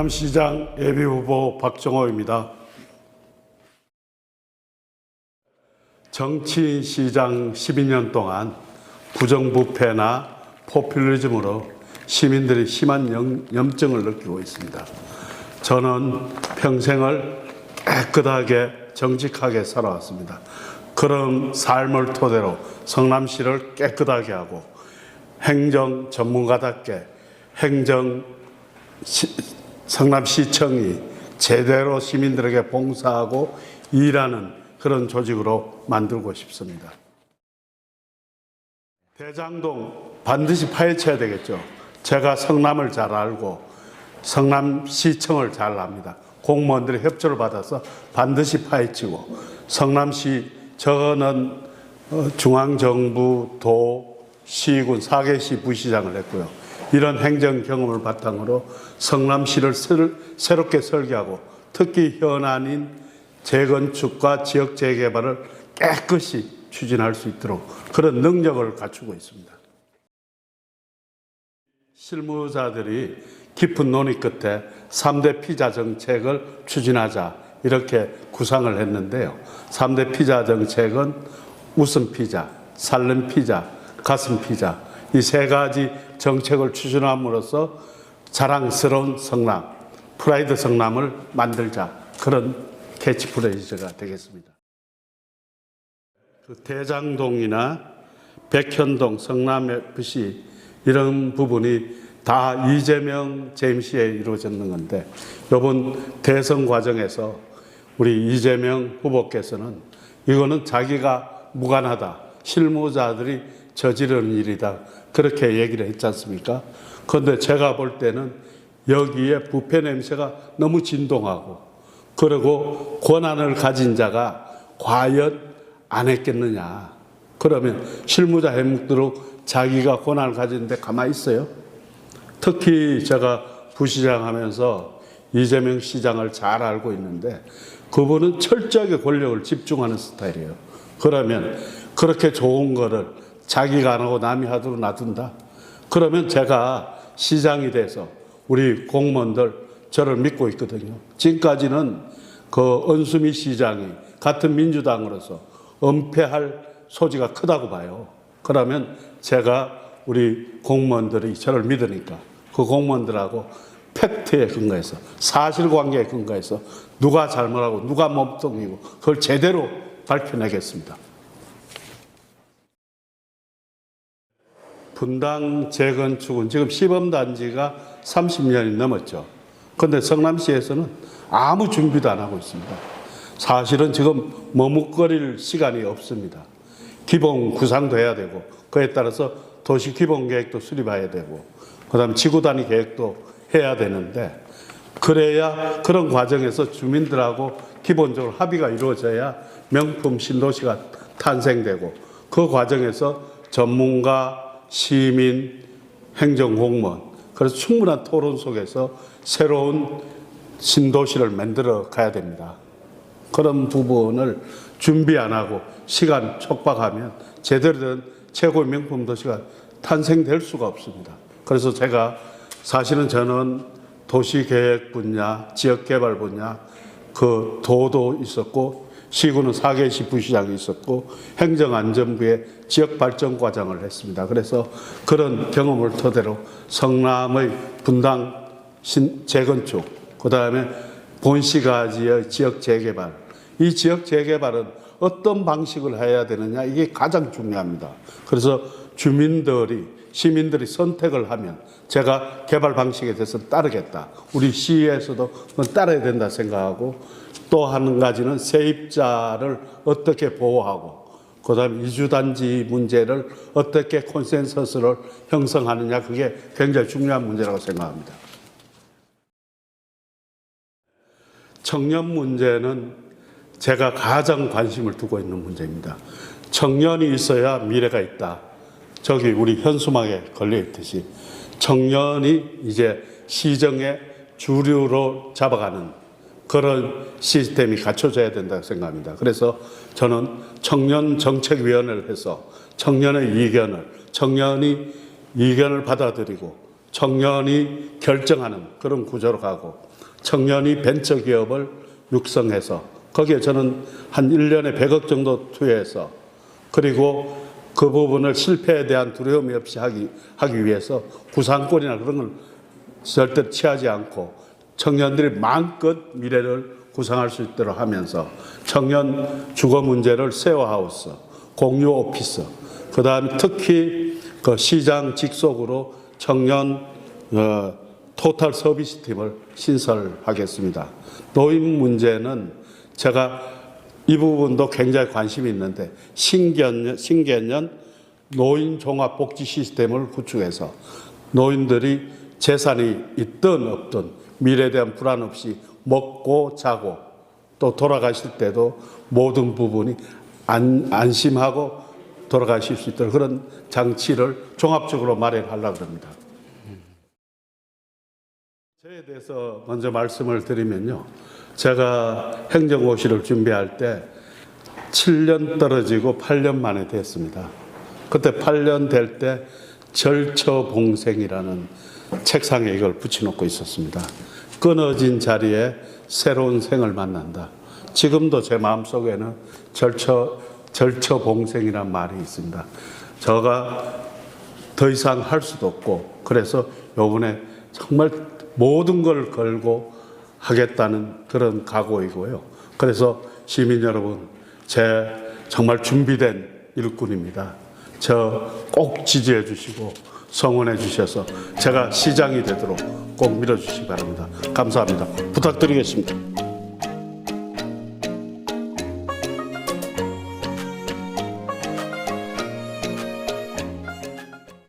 성남시장 예비후보 박정호입니다. 정치인 시장 12년 동안 부정부패나 포퓰리즘으로 시민들이 심한 염증을 느끼고 있습니다. 저는 평생을 깨끗하게 정직하게 살아왔습니다. 그런 삶을 토대로 성남시를 깨끗하게 하고 행정 전문가답게 성남시청이 제대로 시민들에게 봉사하고 일하는 그런 조직으로 만들고 싶습니다. 대장동 반드시 파헤쳐야 되겠죠. 제가 성남을 잘 알고 성남시청을 잘 압니다. 공무원들의 협조를 받아서 반드시 파헤치고 성남시 저는 중앙정부, 도, 시군 4개 시 부시장을 했고요. 이런 행정 경험을 바탕으로 성남시를 새롭게 설계하고 특히 현안인 재건축과 지역 재개발을 깨끗이 추진할 수 있도록 그런 능력을 갖추고 있습니다. 실무자들이 깊은 논의 끝에 3대 피자 정책을 추진하자 이렇게 구상을 했는데요. 3대 피자 정책은 웃음 피자, 살림 피자, 가슴 피자 이 세 가지 정책을 추진함으로써 자랑스러운 성남, 프라이드 성남을 만들자 그런 캐치프레이즈가 되겠습니다. 대장동이나 백현동, 성남FC 이런 부분이 다 이재명 재임시에 이루어졌는 건데 이번 대선 과정에서 우리 이재명 후보께서는 이거는 자기가 무관하다, 실무자들이 저지르는 일이다 그렇게 얘기를 했지 않습니까? 그런데 제가 볼 때는 여기에 부패 냄새가 너무 진동하고 그리고 권한을 가진 자가 과연 안 했겠느냐. 그러면 실무자 해묵도록 자기가 권한을 가지는데 가만히 있어요? 특히 제가 부시장 하면서 이재명 시장을 잘 알고 있는데 그분은 철저하게 권력을 집중하는 스타일이에요. 그러면 그렇게 좋은 거를 자기가 안 하고 남이 하도록 놔둔다? 그러면 제가 시장이 돼서 우리 공무원들 저를 믿고 있거든요. 지금까지는 그 은수미 시장이 같은 민주당으로서 은폐할 소지가 크다고 봐요. 그러면 제가 우리 공무원들이 저를 믿으니까 그 공무원들하고 팩트에 근거해서 사실관계에 근거해서 누가 잘못하고 누가 몸통이고 그걸 제대로 밝혀내겠습니다. 분당 재건축은 지금 시범단지가 30년이 넘었죠. 그런데 성남시에서는 아무 준비도 안 하고 있습니다. 사실은 지금 머뭇거릴 시간이 없습니다. 기본 구상도 해야 되고 그에 따라서 도시 기본 계획도 수립해야 되고 그다음 지구 단위 계획도 해야 되는데 그래야 그런 과정에서 주민들하고 기본적으로 합의가 이루어져야 명품 신도시가 탄생되고 그 과정에서 전문가, 시민, 행정공무원 그래서 충분한 토론 속에서 새로운 신도시를 만들어 가야 됩니다. 그런 부분을 준비 안 하고 시간 촉박하면 제대로 된 최고의 명품 도시가 탄생될 수가 없습니다. 그래서 제가 사실은 저는 도시계획 분야, 지역개발 분야, 그 도도 있었고 시군은 4개 시 부시장이 있었고 행정안전부의 지역발전과장을 했습니다. 그래서 그런 경험을 토대로 성남의 분당 재건축, 그 다음에 본시가지의 지역 재개발, 이 지역 재개발은 어떤 방식을 해야 되느냐 이게 가장 중요합니다. 그래서 시민들이 선택을 하면 제가 개발 방식에 대해서 따르겠다. 우리 시에서도 그건 따라야 된다 생각하고 또 한 가지는 세입자를 어떻게 보호하고 그다음에 이주단지 문제를 어떻게 콘센서스를 형성하느냐 그게 굉장히 중요한 문제라고 생각합니다. 청년 문제는 제가 가장 관심을 두고 있는 문제입니다. 청년이 있어야 미래가 있다. 저기 우리 현수막에 걸려 있듯이 청년이 이제 시정의 주류로 잡아가는 그런 시스템이 갖춰져야 된다고 생각합니다. 그래서 저는 청년정책위원회를 해서 청년의 의견을 받아들이고 청년이 결정하는 그런 구조로 가고 청년이 벤처기업을 육성해서 거기에 저는 한 1년에 100억 정도 투여해서 그리고 그 부분을 실패에 대한 두려움이 없이 하기 위해서 구상권이나 그런 걸 절대 취하지 않고 청년들이 마음껏 미래를 구상할 수 있도록 하면서 청년 주거 문제를 쉐어하우스, 공유 오피스, 그 다음에 특히 그 시장 직속으로 청년 토탈 서비스 팀을 신설하겠습니다. 노인 문제는 제가 이 부분도 굉장히 관심이 있는데 신개년 노인 종합 복지 시스템을 구축해서 노인들이 재산이 있든 없든 미래에 대한 불안 없이 먹고 자고 또 돌아가실 때도 모든 부분이 안심하고 돌아가실 수 있도록 그런 장치를 종합적으로 마련하려고 합니다. 저에 대해서 먼저 말씀을 드리면요. 제가 행정고시를 준비할 때 7년 떨어지고 8년 만에 됐습니다. 그때 8년 될 때 절처봉생이라는 책상에 이걸 붙여놓고 있었습니다. 끊어진 자리에 새로운 생을 만난다. 지금도 제 마음속에는 절처봉생이란 말이 있습니다. 제가 더 이상 할 수도 없고 그래서 이번에 정말 모든 걸 걸고 하겠다는 그런 각오이고요. 그래서 시민 여러분, 제 정말 준비된 일꾼입니다. 저 꼭 지지해 주시고 성원해 주셔서 제가 시장이 되도록 꼭 밀어주시기 바랍니다. 감사합니다. 부탁드리겠습니다.